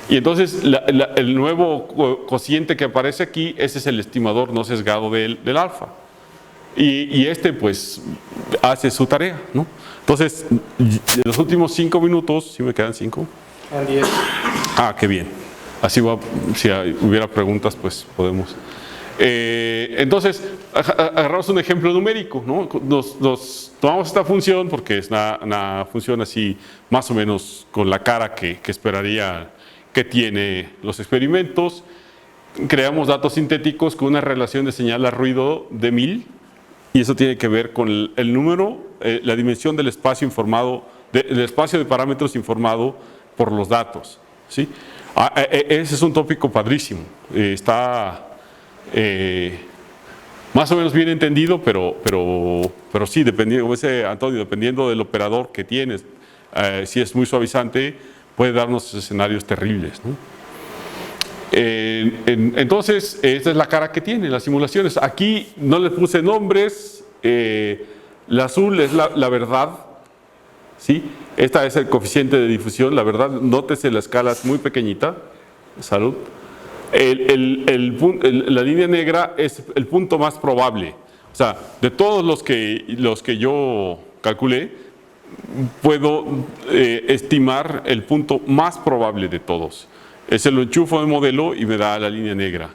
Y entonces el nuevo cociente que aparece aquí, ese es el estimador no sesgado del alfa. Y pues hace su tarea, ¿no? Entonces, en los últimos 5 minutos, ¿sí me quedan 5? 10. Qué bien. Así si hubiera preguntas, pues podemos. Entonces, agarramos un ejemplo numérico, ¿no? Nos tomamos esta función porque es una función así, más o menos con la cara que esperaría que tiene los experimentos. Creamos datos sintéticos con una relación de señal a ruido de 1000, y eso tiene que ver con el número, la dimensión del espacio informado, del espacio de parámetros informado por los datos, ¿sí? Ese es un tópico padrísimo, está más o menos bien entendido, pero sí, dependiendo, como dice Antonio, dependiendo del operador que tienes, si es muy suavizante, puede darnos escenarios terribles, ¿no? Entonces, esta es la cara que tiene las simulaciones. Aquí no le puse nombres, la azul es la verdad, ¿sí? Esta es el coeficiente de difusión, la verdad, nótese la escala es muy pequeñita, salud. La línea negra es el punto más probable, o sea, de todos los que yo calculé, puedo estimar el punto más probable de todos. Ese lo enchufo en el modelo y me da la línea negra.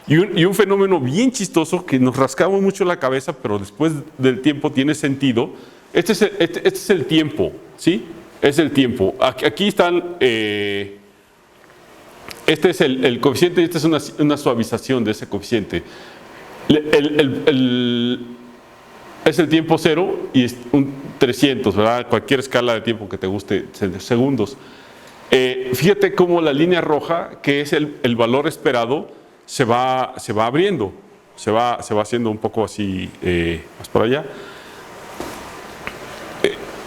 Y un fenómeno bien chistoso que nos rascamos mucho la cabeza, pero después del tiempo tiene sentido. Este es el tiempo, ¿sí? Es el tiempo. Aquí están, este es el coeficiente y esta es una suavización de ese coeficiente. Es el tiempo cero y es un 300, ¿verdad? Cualquier escala de tiempo que te guste, segundos. Fíjate cómo la línea roja, que es el valor esperado, se va abriendo, se va haciendo un poco así, más por allá.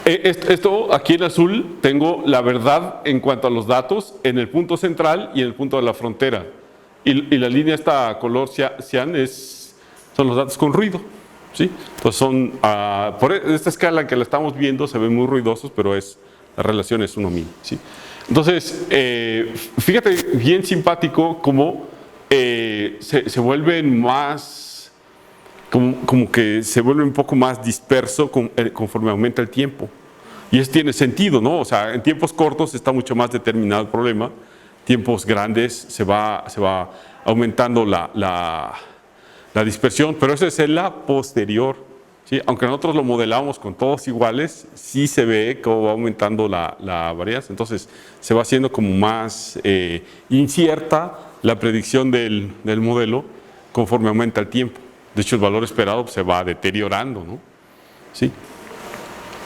Esto aquí en azul tengo la verdad en cuanto a los datos en el punto central y en el punto de la frontera. Y la línea esta color cian son los datos con ruido, ¿sí? Entonces por esta escala en que la estamos viendo se ven muy ruidosos, pero la relación es 1:1000, ¿sí? Entonces, fíjate, bien simpático cómo se vuelven más, como que se vuelve un poco más disperso conforme aumenta el tiempo. Y eso tiene sentido, ¿no? O sea, en tiempos cortos está mucho más determinado el problema, tiempos grandes se va aumentando la dispersión, pero eso es en la posterior, ¿sí? Aunque nosotros lo modelamos con todos iguales, sí se ve cómo va aumentando la varianza. Entonces se va haciendo como más incierta la predicción del modelo conforme aumenta el tiempo. De hecho, el valor esperado se va deteriorando, ¿no? ¿Sí?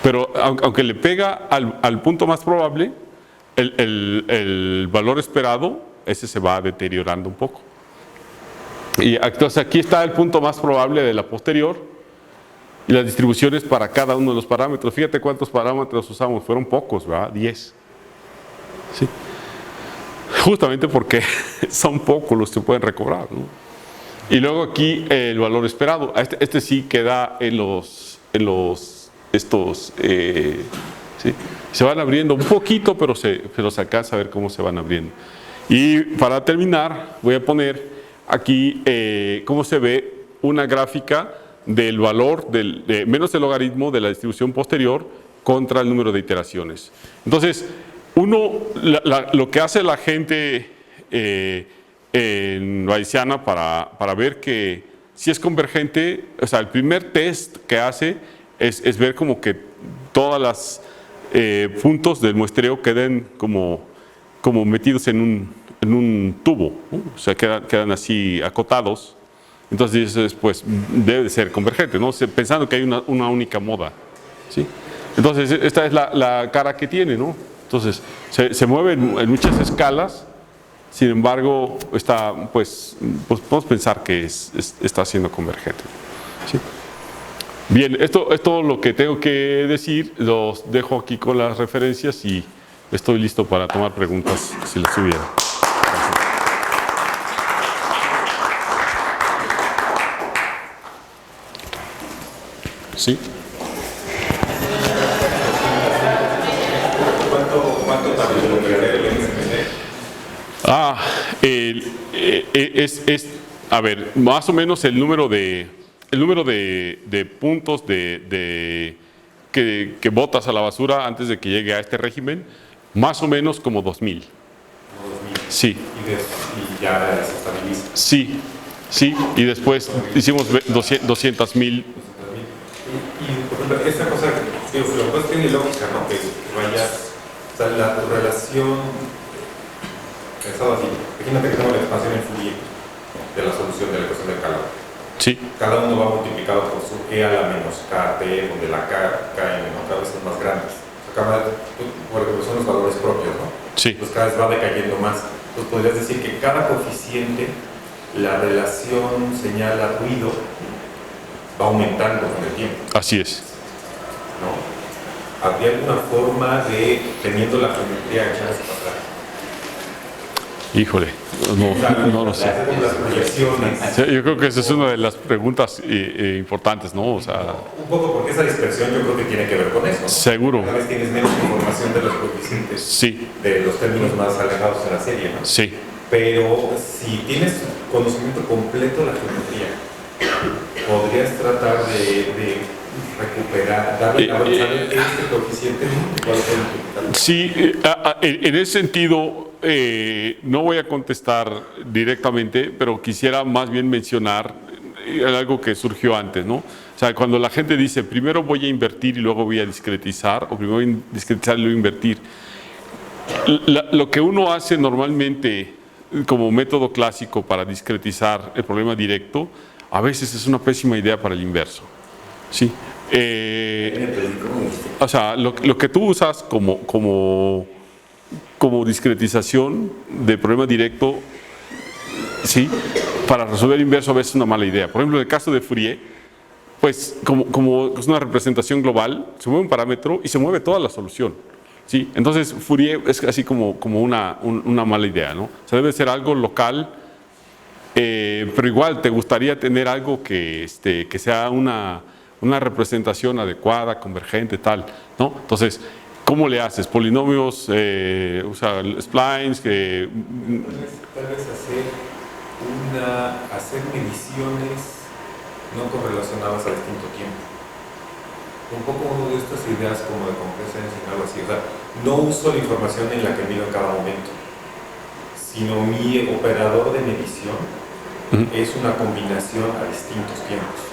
Pero aunque le pega al punto más probable, el valor esperado, ese se va deteriorando un poco. Y entonces aquí está el punto más probable de la posterior y las distribuciones para cada uno de los parámetros. Fíjate cuántos parámetros usamos, fueron pocos, ¿verdad? 10. ¿Sí? Justamente porque son pocos los que se pueden recobrar, ¿no? Y luego aquí el valor esperado. Este sí queda en ¿sí? Se van abriendo un poquito, pero se alcanza a ver cómo se van abriendo. Y para terminar, voy a poner aquí cómo se ve una gráfica del valor menos el logaritmo de la distribución posterior contra el número de iteraciones. Entonces, lo que hace la gente en Bayesiana para ver que si es convergente, o sea, el primer test que hace es ver como que todas las puntos del muestreo queden como metidos en un tubo, ¿no? O sea, quedan así acotados. Entonces, pues, debe de ser convergente, ¿no? Pensando que hay una única moda, ¿sí? Entonces, esta es la cara que tiene, ¿no? Entonces, se mueve en muchas escalas, sin embargo, pues podemos pensar que está siendo convergente, ¿sí? Bien, esto es todo lo que tengo que decir. Los dejo aquí con las referencias y estoy listo para tomar preguntas si las hubiera. ¿Sí? ¿Cuánto también lo que el MSD? A ver, más o menos el número de puntos que botas a la basura antes de que llegue a este régimen, más o menos como 2000. Sí. Y ya se estabiliza. Sí, sí, y después hicimos 200,000. Y por ejemplo, esta cosa, digo, lo que tiene lógica, ¿no? Que vaya, o sea, la relación, pensado así, imagínate que tengo la expansión en Fourier de la solución de la ecuación del calor. Sí. Cada uno va multiplicado por su e a la menos kt, donde la km, ¿no? Cada vez son más grandes. O sea, porque son los valores propios, ¿no? Sí. Pues cada vez va decayendo más. Entonces podrías decir que cada coeficiente, la relación señal a ruido, va aumentando con el tiempo. Así es. ¿No? ¿Habría alguna forma de, teniendo la geometría hecha hacia atrás? Híjole, no lo sé. Las proyecciones. Sí, yo creo que esa es una de las preguntas importantes, ¿no? O sea, un poco porque esa dispersión yo creo que tiene que ver con eso, ¿no? Seguro. Cada vez tienes menos información de los coeficientes, sí, de los términos más alejados en la serie, ¿no? sí. Pero si tienes conocimiento completo de la geometría, podrías tratar de recuperar, darle este coeficiente multiplicado por multiplicado. Sí, en ese sentido, no voy a contestar directamente, pero quisiera más bien mencionar algo que surgió antes, ¿no? O sea, cuando la gente dice, primero voy a invertir y luego voy a discretizar, o primero voy a discretizar y luego invertir. Lo que uno hace normalmente como método clásico para discretizar el problema directo, a veces es una pésima idea para el inverso, ¿sí? O sea, lo que tú usas como discretización de problema directo, ¿sí? Para resolver el inverso a veces es una mala idea. Por ejemplo, en el caso de Fourier, pues como es una representación global, se mueve un parámetro y se mueve toda la solución, ¿sí? Entonces Fourier es así como una mala idea, ¿no? O sea, debe ser algo local, pero igual te gustaría tener algo que sea una representación adecuada, convergente, tal, ¿no? Entonces, ¿cómo le haces? Polinomios, usa splines, que... Tal vez hacer mediciones no correlacionadas a distinto tiempo. Un poco de estas ideas como de compresencia, algo así. O sea, no uso la información en la que mido en cada momento, sino mi operador de medición es una combinación a distintos tiempos.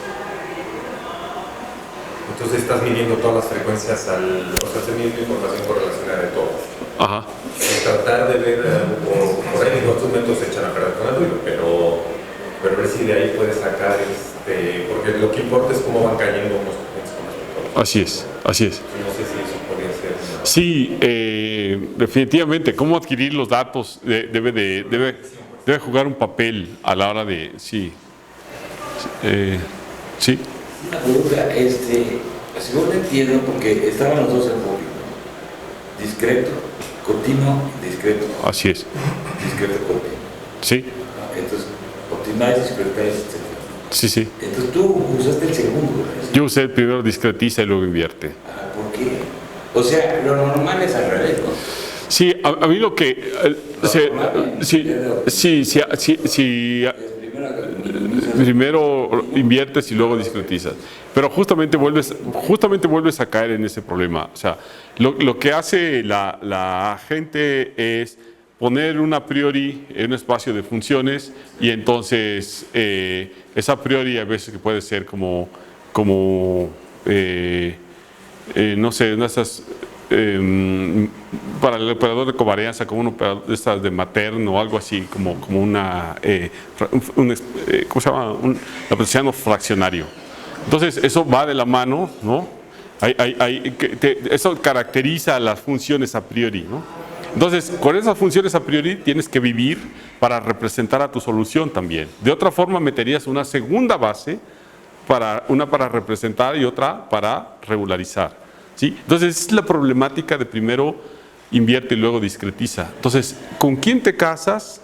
Entonces estás midiendo todas las frecuencias, o sea, estás midiendo información correlacionada de todo. Ajá. Y tratar de ver, por ahí estos métodos se echan a perder con el ruido, pero ver si de ahí puedes sacar, porque lo que importa es cómo van cayendo unos frecuencias con los otros. Así es, así es. No sé si eso podría ser. Sí, definitivamente, cómo adquirir los datos debe jugar un papel a la hora de, sí. Sí. Una pregunta, según entiendo, porque estaban los dos enfoques, ¿no? Discreto, continuo, discreto. Así es. Discreto, continuo. Sí. Entonces, optimize, discretize, etc. Sí, sí. Entonces tú usaste el segundo, ¿verdad? Yo usé primero discretiza y luego invierte. ¿Por qué? O sea, lo normal es al revés, ¿no? Sí, a mí lo que... primero inviertes y luego discretizas. Pero justamente vuelves a caer en ese problema. O sea, lo que hace la gente es poner un a priori en un espacio de funciones y entonces esa a priori a veces que puede ser como no sé, una de esas... para el operador de covarianza, como un operador de estas de Matern o algo así, como una, ¿cómo se llama? Un apreciado fraccionario. Entonces, eso va de la mano, ¿no? Eso caracteriza las funciones a priori, ¿no? Entonces, con esas funciones a priori tienes que vivir para representar a tu solución también. De otra forma, meterías una segunda base, una para representar y otra para regularizar. ¿Sí? Entonces, es la problemática de primero invierte y luego discretiza. Entonces, ¿con quién te casas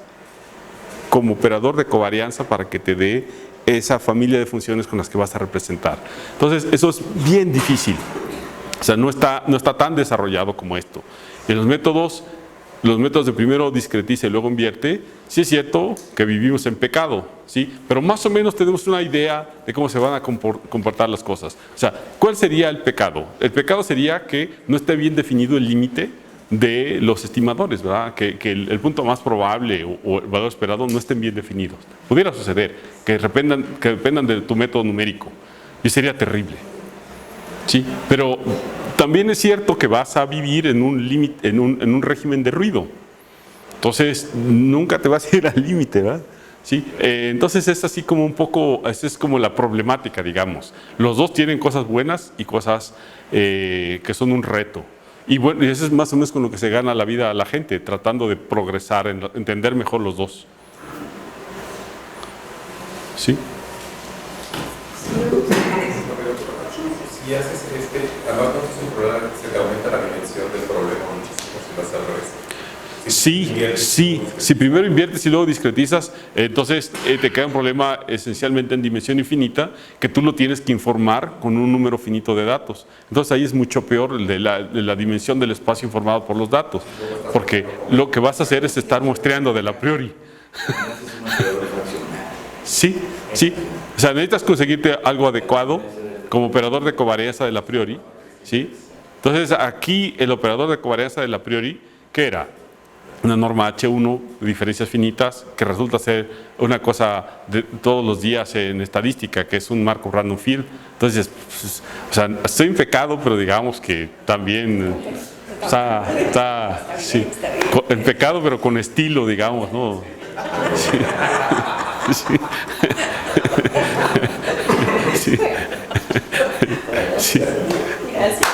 como operador de covarianza para que te dé esa familia de funciones con las que vas a representar? Entonces, eso es bien difícil. O sea, no está tan desarrollado como esto. Y los métodos de primero discretiza y luego invierte, sí es cierto que vivimos en pecado, ¿sí? Pero más o menos tenemos una idea de cómo se van a comportar las cosas. O sea, ¿cuál sería el pecado? El pecado sería que no esté bien definido el límite de los estimadores, ¿verdad? Que el punto más probable o el valor esperado no estén bien definidos. Pudiera suceder que dependan de tu método numérico y sería terrible, ¿sí? Pero también es cierto que vas a vivir en un régimen de ruido. Entonces, nunca te vas a ir al límite, ¿verdad? ¿Sí? Entonces, es así como un poco, esa es como la problemática, digamos. Los dos tienen cosas buenas y cosas que son un reto. Y bueno, eso es más o menos con lo que se gana la vida a la gente, tratando de progresar, entender mejor los dos. ¿Sí? Si haces además no es un problema, se te aumenta la dimensión del problema muchísimo si lo haces al revés. Si primero inviertes y luego discretizas, entonces te queda un problema esencialmente en dimensión infinita que tú lo tienes que informar con un número finito de datos. Entonces ahí es mucho peor el de la dimensión del espacio informado por los datos, porque lo que vas a hacer es estar muestreando del a priori. Sí. O sea, necesitas conseguirte algo adecuado como operador de covarianza del a priori, ¿sí? Entonces aquí el operador de covarianza del a priori, ¿qué era? Una norma H1, diferencias finitas, que resulta ser una cosa de todos los días en estadística, que es un Markov random field. Entonces, pues, o sea, estoy en pecado, pero digamos que también está sí, en pecado, pero con estilo, digamos, ¿no? Sí. Sí. Sí. Gracias.